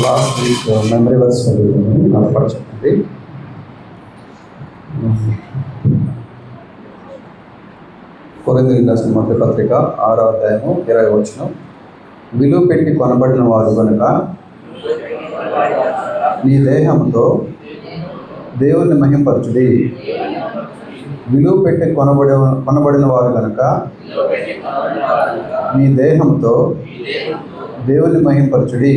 Last week memory verse కనపరచండి. కొరింథీయులకు రాసిన మొదటి పత్రిక 6వ అధ్యాయము 20వ వచనం. విలువ పెట్టి కొనబడిన వారు కనుక నీ దేహంతో దేవుని మహింపరచుడి. విలువ పెట్టి కొనబడిన వారు కనుక నీ దేహంతో దేవుని మహింపరచుడి.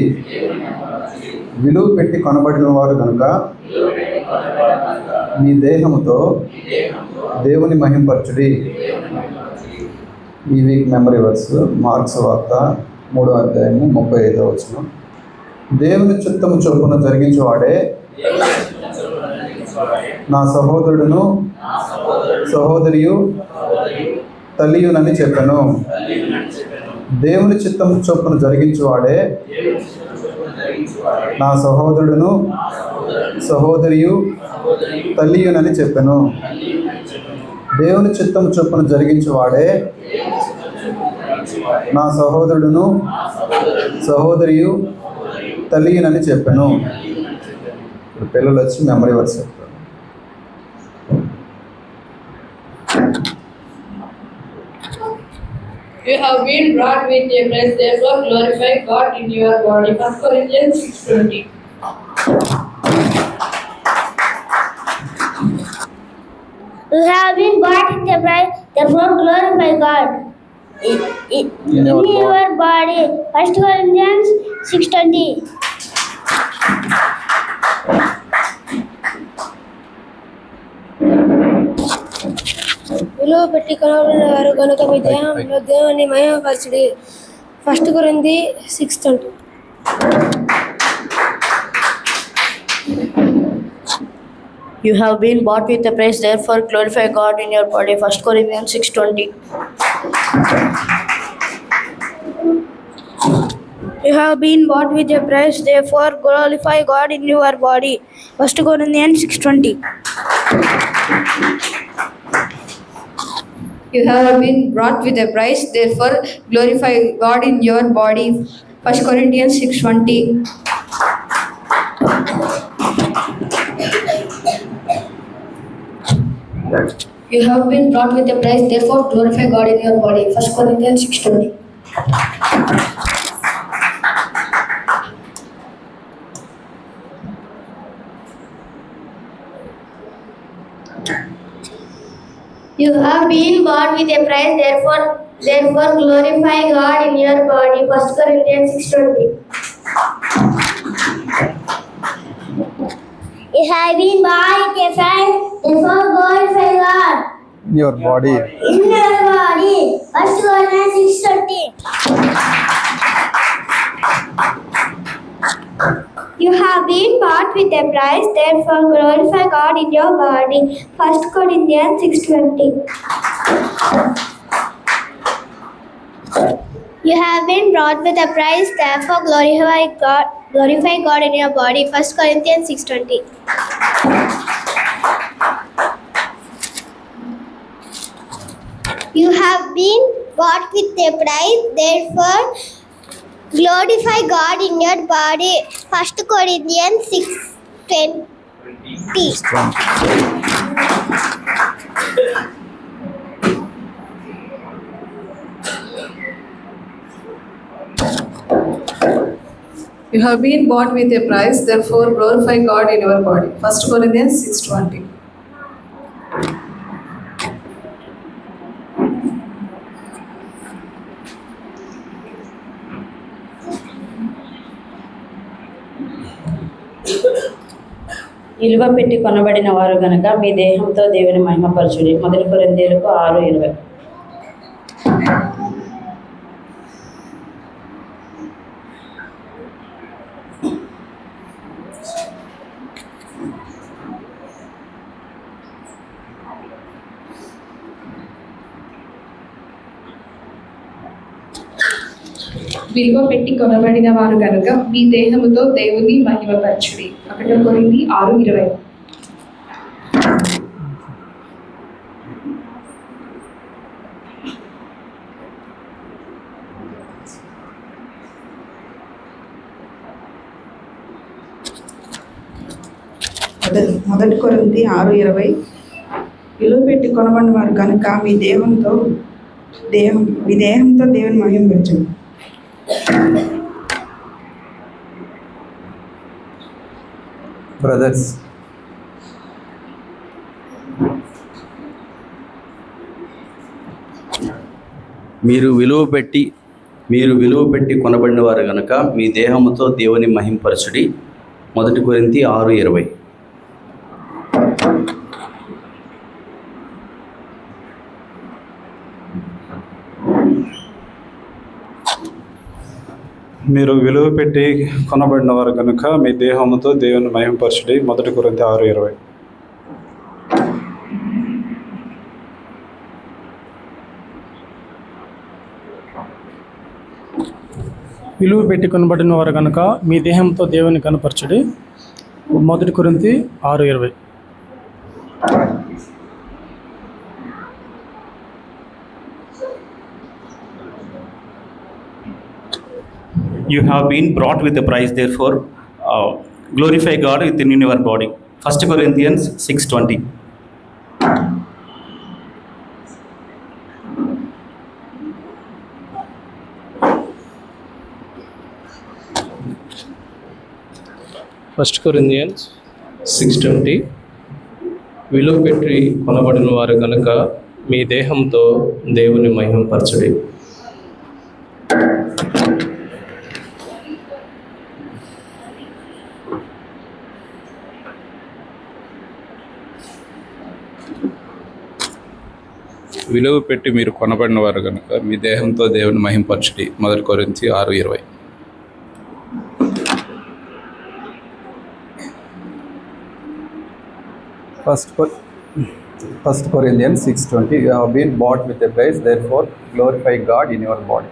విలువ పెట్టి కొనబడిన వారు కనుక నీ దేహంతో దేవుని మహింపరచుడి. ఈ వీక్ మెమరీ వర్స్ మార్క్స్ వార్త 3వ అధ్యాయము 35వ వచనం. దేవుని చిత్తము చొప్పున జరిగించేవాడే నా సహోదరుడును సహోదరియు తల్లియునని చెప్పాను. దేవుని చిత్తము చొప్పున జరిగించేవాడే నా సహోదరుడును సహోదరియు తల్లియునని చెప్పాను. దేవుని చిత్తము చొప్పున జరిగించేవాడే నా సహోదరుడును సహోదరియు తల్లియునని చెప్పాను. ఇప్పుడు పిల్లలు వచ్చి మెమరీ వర్స్ చెప్తారు. You have been brought with a praise, therefore glorify God in your body. 1 Corinthians 6:20. You have been bought with a price, therefore glorify God in your body. 1 Corinthians 6:20. విలువ పెట్టి కొనబడిన వారు కనుక మీ దేహంలో దేవుని మహిమపరచుడి. 1 కొరింథీ 6:20. You have been bought with a price, therefore glorify God in your body. 1 Corinthians 6:20. You have been bought with a price, therefore glorify God in your body. 1 Corinthians 6:20. You have been brought with a price, therefore glorify God in your body. 1 Corinthians 6:20. You have been brought with a price, therefore glorify God in your body. 1 Corinthians 6:20. You have been bought with a price, therefore glorify God in your body. 1 Corinthians 6:20. You have been bought with a price, therefore glorify God your body. in your body. 1 Corinthians 6:20. You have been bought with a price, therefore glorify God in your body. 1 Corinthians 6:20. You have been bought with a price, therefore glorify God in your body. 1 Corinthians 6:20. You have been bought with a price, therefore glorify God in your body. 1 Corinthians 6:20. You have been bought with a price, therefore glorify God in your body. 1 Corinthians 6:20. విలువ పెట్టి కొనబడిన వారు గనక మీ దేహంతో దేవుని మహిమపరచుడి. 1 కొరింథీయులకు 6:20. విలువ పెట్టి కొనబడిన వారు కనుక మీ దేహముతో దేవుని మహిమపరచుడి. 1 కొరింథీ 6:20. మొదటి కొరింథీ 6:20 విలువ పెట్టి కొనబడిన వారు కనుక మీ దేహంతో దేవుని మహిమపరచండి. బ్రదర్స్, మీరు విలువ పెట్టి కొనబడిన వారు గనక మీ దేహముతో దేవుని మహింపరచుడి. 1 కొరింథీ 6:20. మీరు విలువ పెట్టి కొనబడిన వారు కనుక మీ దేహముతో దేవుని మహింపరచుడి. 1 కొరింథీ 6:20. విలువ పెట్టి కొనబడిన వారు కనుక మీ దేహంతో దేవుని కనపరచుడి. 1 కొరింథీ 6:20. You have been brought with a price, therefore glorify God within your body. 1 Corinthians 6:20. First Corinthians 6:20 విలువ పెట్టి కొనబడిన వారు కనుక మీ దేహంతో దేవుని మహిమపరచుడి. విలువ పెట్టి మీరు కొనబడిన వారు కనుక మీ దేహంతో దేవుని మహింపరచుడి. 1 కొరింథీ 6:20. First Corinthians 6:20. You have been bought with a price, therefore glorify God in your body.